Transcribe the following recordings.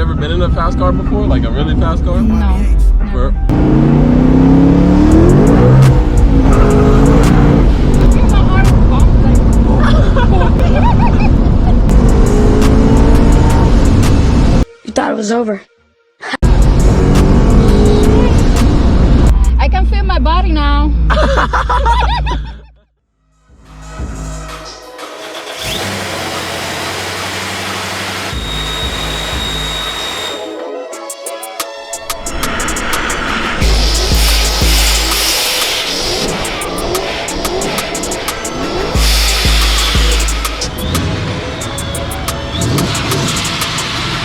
you ever been in a fast car before? Like a really fast car? No. For... You thought it was over. I can feel my body now.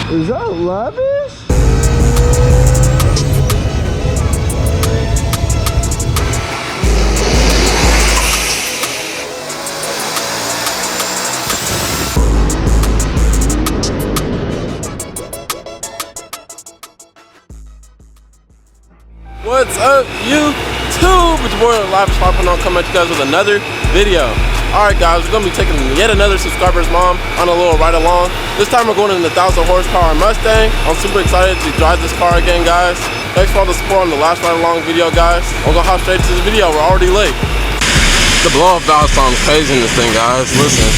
Is that lavish? What's up, YouTube? It's your boy Lavish popping on, coming at you guys with another video. Alright guys, we're going to be taking yet another subscriber's mom on a little ride along. This time we're going in the 1,000 horsepower Mustang. I'm super excited to drive this car again, guys. Thanks for all the support on the last ride along video, guys. We're going to hop straight to this video. We're already late. The blow-up valve sounds crazy in this thing, guys. Listen.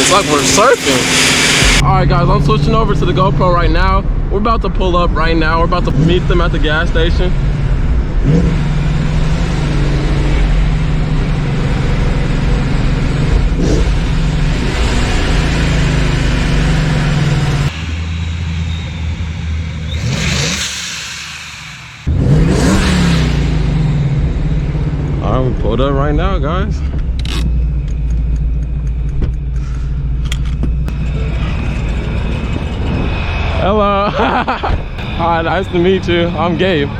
It's like we're surfing. Alright guys, I'm switching over to the GoPro right now. We're about to pull up right now. We're about to meet them at the gas station. Alright, we pulled up right now, guys. Hello. Hi, nice to meet you. I'm Gabe.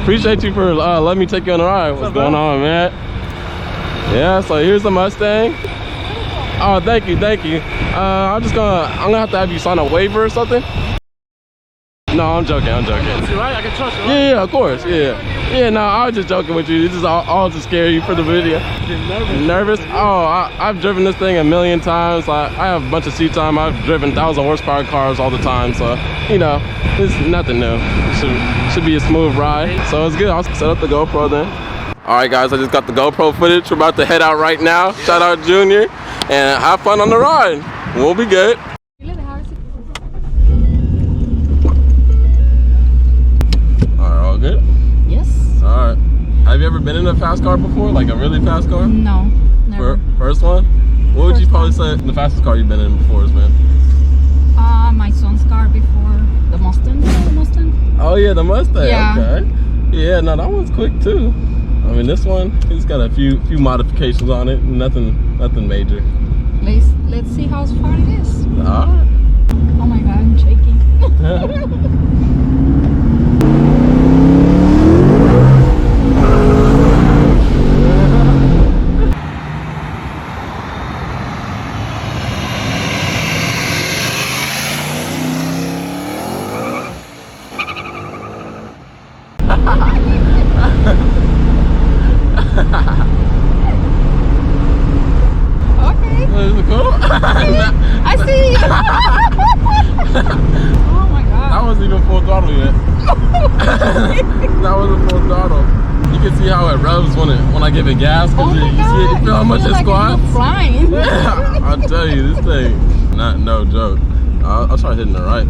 Appreciate you for letting me take you on a ride. What's going on, man? Yeah, so here's the Mustang. Oh, thank you, thank you. I'm gonna have to have you sign a waiver or something. No, I'm joking, I'm joking. Right? I can trust you, right? Yeah, of course, yeah. Yeah, no, I was just joking with you. This is all to scare you for the video. Nervous? Oh, I've driven this thing a million times. I have a bunch of seat time. I've driven 1,000 horsepower cars all the time, so you know, it's nothing new. It should be a smooth ride. So it's good. I'll set up the GoPro then. All right, guys, I just got the GoPro footage. We're about to head out right now. Shout out Junior, and have fun on the ride. We'll be good. All right, all good? Yes. Alright. Have you ever been in a fast car before? Like a really fast car? No, never. First one? What would you probably say the fastest car you've been in before has been? My son's car before, the Mustang. The Mustang? Oh yeah, the Mustang. Yeah. Okay. Yeah, no, that one's quick too. I mean, this one, it's got a few modifications on it. Nothing major. Let's see how far it is. Alright. Oh my god, I'm shaking. Okay. Is it cool? I see. Oh my god. That wasn't even full throttle yet. That wasn't full throttle. You can see how it rubs when I give it gas. Oh You see it, you feel how much it squats? Flying. Yeah, I'll tell you, this thing, no joke. I'll try hitting it right.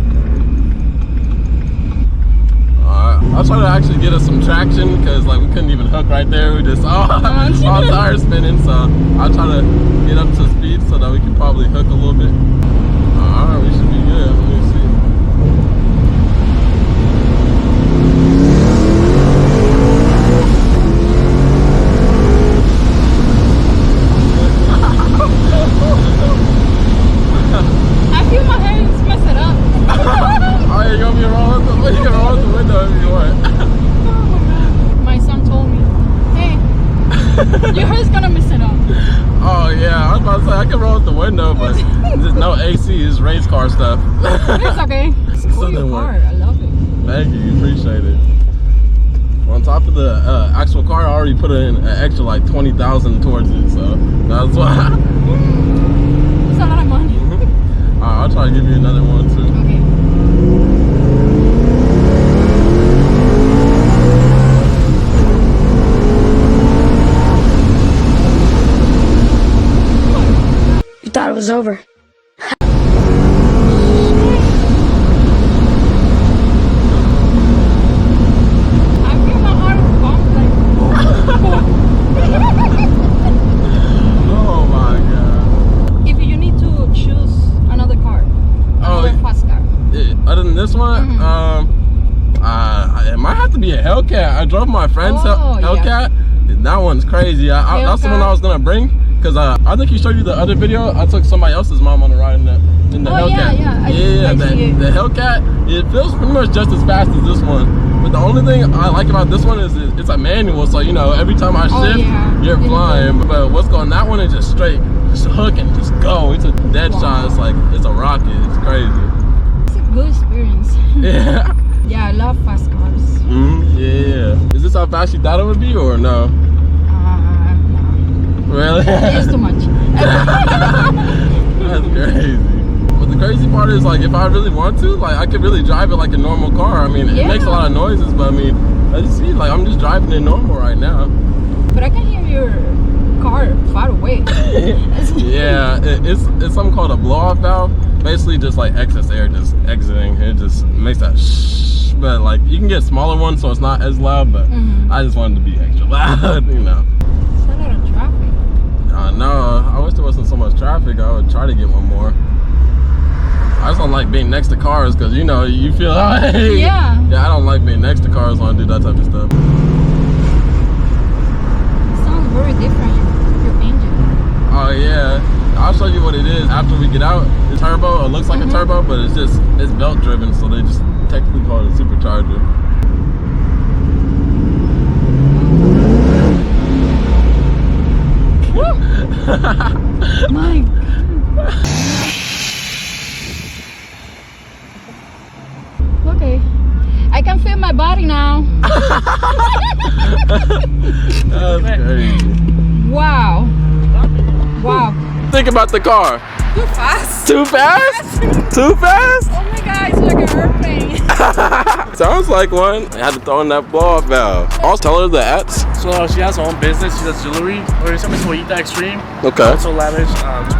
I'll try to actually get us some traction because like we couldn't even hook right there. We just all tires spinning. So I'll try to get up to speed so that we can probably hook a little bit. Alright, we should be good. Let me see. I feel my hands mess it up. Oh, yeah, you want me to roll up the, you can roll up the window if you want. Oh my god. My son told me, hey, your hair's gonna mess it up. Oh yeah, I was about to say I can roll up the window, but there's no AC, it's race car stuff. It's okay. It's cool your car. I love it. Thank you, appreciate it. On top of the actual car, I already put in an extra like 20,000 towards it, so that's why. It's a lot of money. You thought it was over. Oh my god. If you need to choose another car, another fast car. Other than this one, it might have to be a Hellcat. I drove my friend's Hellcat. Yeah. That one's crazy. That's the one I was gonna bring because I think he showed you the other video. I took somebody else's mom on a ride in the Hellcat. The Hellcat, it feels pretty much just as fast as this one. But the only thing I like about this one is it's a manual, so you know every time I shift, you're flying. But what's going? That one is just straight, just hook and just go. It's a dead shot. It's like it's a rocket. It's crazy. It's a good experience. Yeah. Yeah, I love fast cars. Yeah. Is this how fast you thought it would be, or no? No. Really? It's too much. That's crazy. But the crazy part is, like, if I really want to, like, I could really drive it like a normal car. I mean, it makes a lot of noises, but I mean, as you see, like, I'm just driving it normal right now. But I can hear your car far away. Yeah, it's something called a blow-off valve. Basically, just like excess air just exiting. It just makes that shh. But like, you can get smaller ones, so it's not as loud. But I just wanted to be extra loud, you know. It's a lot of traffic. I know. I wish there wasn't so much traffic. I would try to get one more. I just don't like being next to cars because you know you feel like yeah. I don't like being next to cars when I do that type of stuff. It sounds very different. Your engine. Oh yeah. I'll show you what it is after we get out. It's turbo. It looks like a turbo, but it's belt driven, so they just technically call it a supercharger. My okay. I can feel my body now. That's crazy. Wow. Wow. Think about the car. Too fast. Too fast? Too fast? Oh my god, it's like an airplane. Sounds like one. I had to throw in that blow-off valve. I'll tell her the ats. So she has her own business. She does jewelry. Her name is Corsa Xtreme. Okay. Also lavish.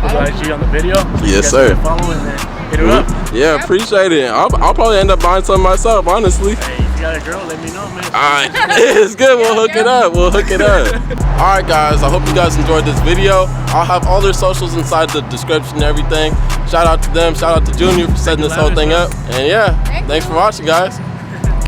Put the IG on the video. Yes, sir. Follow and then hit her up. Yeah, appreciate it. I'll probably end up buying some myself, honestly. Hey, if you got a girl, let me know, man. Alright, it's good. We'll hook it up. Alright guys, I hope you guys enjoyed this video. I'll have all their socials inside the description and everything. Shout out to them. Shout out to Junior for setting this whole thing up. And yeah, thanks for watching, guys.